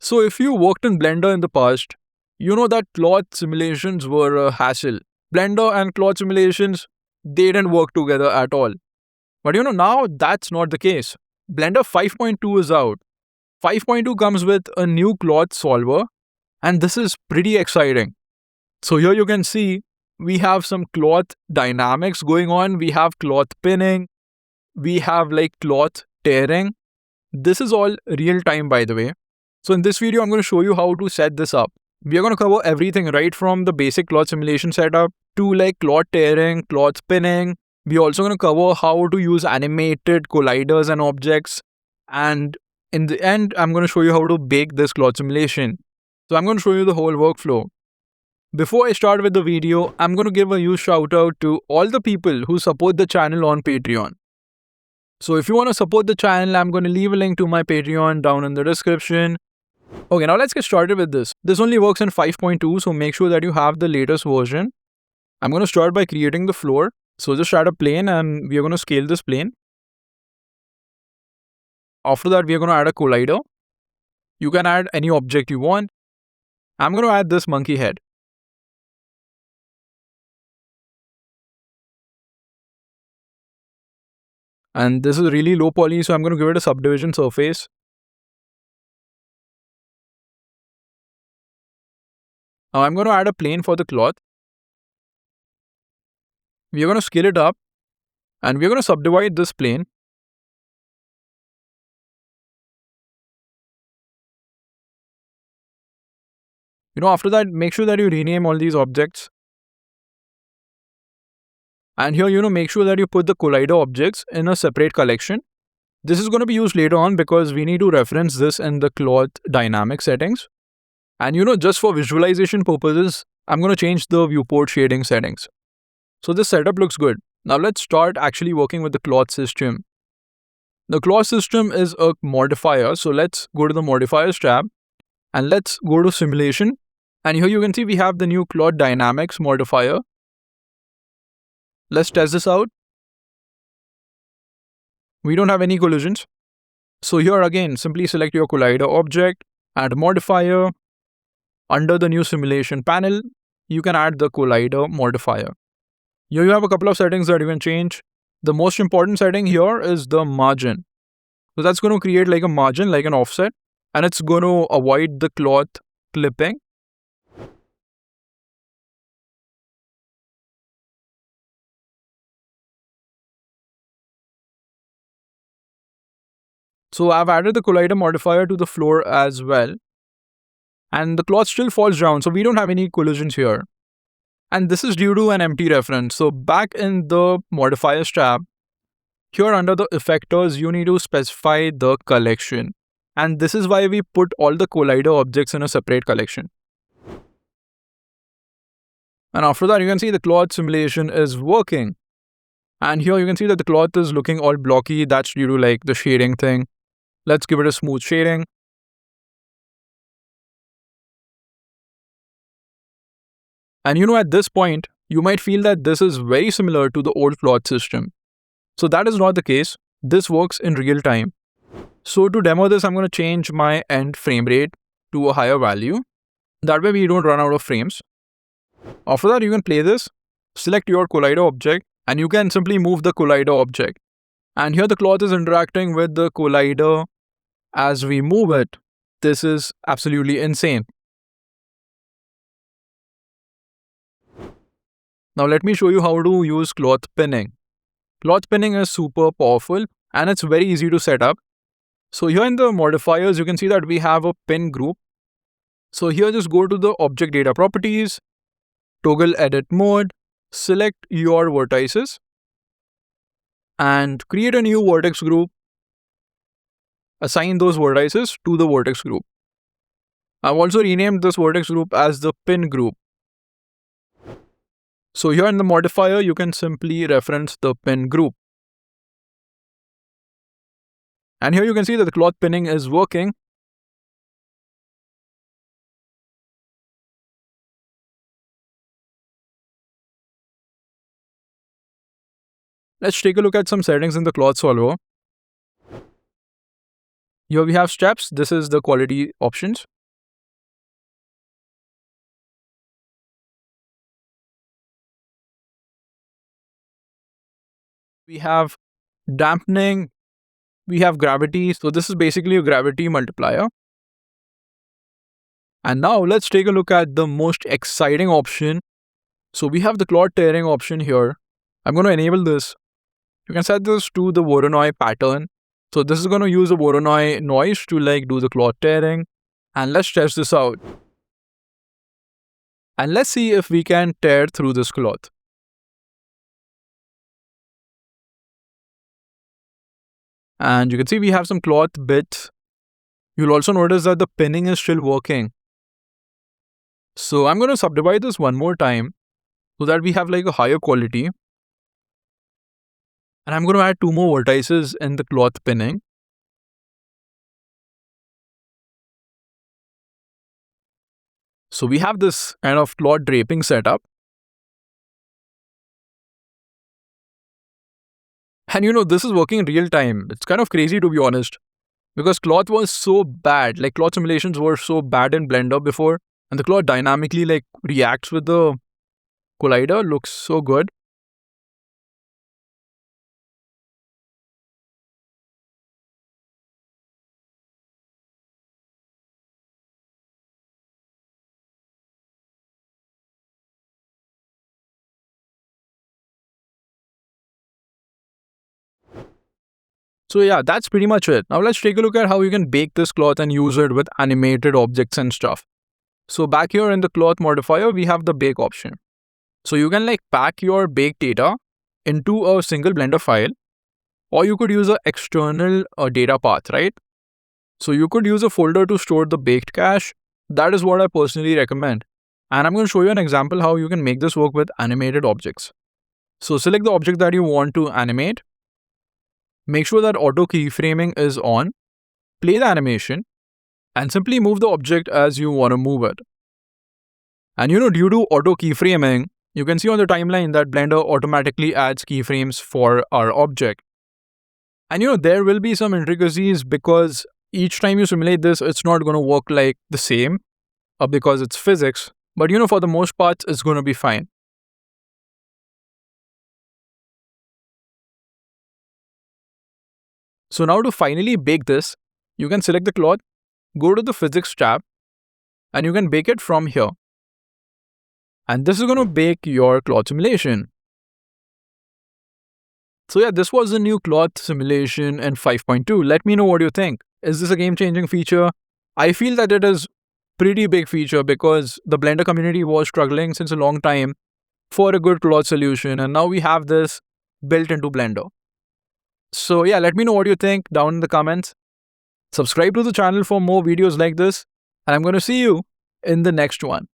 So if you worked in Blender in the past, you know that cloth simulations were a hassle. Blender and cloth simulations, they didn't work together at all. But now that's not the case. Blender 5.2 is out. 5.2 comes with a new cloth solver, and this is pretty exciting. So here you can see we have some cloth dynamics going on. We have cloth pinning, we have like cloth tearing. This is all real time, by the way. So in this video, I'm going to show you how to set this up. We are going to cover everything right from the basic cloth simulation setup to like cloth tearing, cloth pinning. We're also going to cover how to use animated colliders and objects. And in the end, I'm going to show you how to bake this cloth simulation. So I'm going to show you the whole workflow. Before I start with the video, I'm going to give a huge shout out to all the people who support the channel on Patreon. So if you want to support the channel, I'm going to leave a link to my Patreon down in the description. Okay, now let's get started with this. This only works in 5.2, so make sure that you have the latest version. I'm going to start by creating the floor. So just add a plane and we are going to scale this plane. After that, we are going to add a collider. You can add any object you want. I'm going to add this monkey head. And this is really low poly, so I'm going to give it a subdivision surface. Now I'm going to add a plane for the cloth. We are going to scale it up and we are going to subdivide this plane. After that, make sure that you rename all these objects. And here, make sure that you put the collider objects in a separate collection. This is going to be used later on because we need to reference this in the cloth dynamic settings. And just for visualization purposes, I'm going to change the viewport shading settings. So this setup looks good. Now let's start actually working with the cloth system. The cloth system is a modifier. So let's go to the modifiers tab and let's go to simulation. And here you can see we have the new cloth dynamics modifier. Let's test this out. We don't have any collisions. So here again, simply select your collider object, add a modifier. Under the new simulation panel, you can add the collider modifier. Here you have a couple of settings that you can change. The most important setting here is the margin. So that's going to create like a margin, like an offset, and it's going to avoid the cloth clipping. So I've added the collider modifier to the floor as well. And the cloth still falls down, so we don't have any collisions here. And this is due to an empty reference. So back in the modifiers tab, here under the effectors, you need to specify the collection. And this is why we put all the collider objects in a separate collection. And after that, you can see the cloth simulation is working. And here you can see that the cloth is looking all blocky. That's due to like the shading thing. Let's give it a smooth shading. And at this point, you might feel that this is very similar to the old cloth system. So that is not the case. This works in real time. So to demo this, I'm going to change my end frame rate to a higher value. That way we don't run out of frames. After that, you can play this, select your collider object, and you can simply move the collider object. And here the cloth is interacting with the collider as we move it. This is absolutely insane. Now let me show you how to use cloth pinning. Cloth pinning is super powerful and it's very easy to set up. So here in the modifiers, you can see that we have a pin group. So here just go to the object data properties, toggle edit mode, select your vertices and create a new vertex group. Assign those vertices to the vertex group. I've also renamed this vertex group as the pin group. So here in the modifier, you can simply reference the pin group. And here you can see that the cloth pinning is working. Let's take a look at some settings in the cloth solver. Here we have steps. This is the quality options. We have dampening, we have gravity. So this is basically a gravity multiplier. And now let's take a look at the most exciting option. So we have the cloth tearing option here. I'm going to enable this. You can set this to the Voronoi pattern. So this is going to use the Voronoi noise to do the cloth tearing. And let's test this out. And let's see if we can tear through this cloth. And you can see we have some cloth bits. You'll also notice that the pinning is still working. So I'm going to subdivide this one more time so that we have a higher quality. And I'm going to add 2 more vertices in the cloth pinning. So we have this kind of cloth draping setup. And this is working in real time. It's kind of crazy, to be honest, because cloth was so bad. Cloth simulations were so bad in Blender before, and the cloth dynamically reacts with the collider. Looks so good. So yeah, that's pretty much it. Now let's take a look at how you can bake this cloth and use it with animated objects and stuff. So back here in the cloth modifier, we have the bake option. So you can pack your baked data into a single Blender file, or you could use an external data path, right? So you could use a folder to store the baked cache. That is what I personally recommend. And I'm going to show you an example how you can make this work with animated objects. So select the object that you want to animate. Make sure that auto keyframing is on. Play the animation and simply move the object as you want to move it. And due to auto keyframing, you can see on the timeline that Blender automatically adds keyframes for our object. And there will be some intricacies because each time you simulate this, it's not going to work the same because it's physics. But for the most part, it's going to be fine. So now to finally bake this, you can select the cloth, go to the physics tab, and you can bake it from here. And this is going to bake your cloth simulation. So yeah, this was the new cloth simulation in 5.2. Let me know what you think. Is this a game-changing feature? I feel that it is pretty big feature because the Blender community was struggling since a long time for a good cloth solution, and now we have this built into Blender. So yeah, let me know what you think down in the comments. Subscribe to the channel for more videos like this, and I'm going to see you in the next one.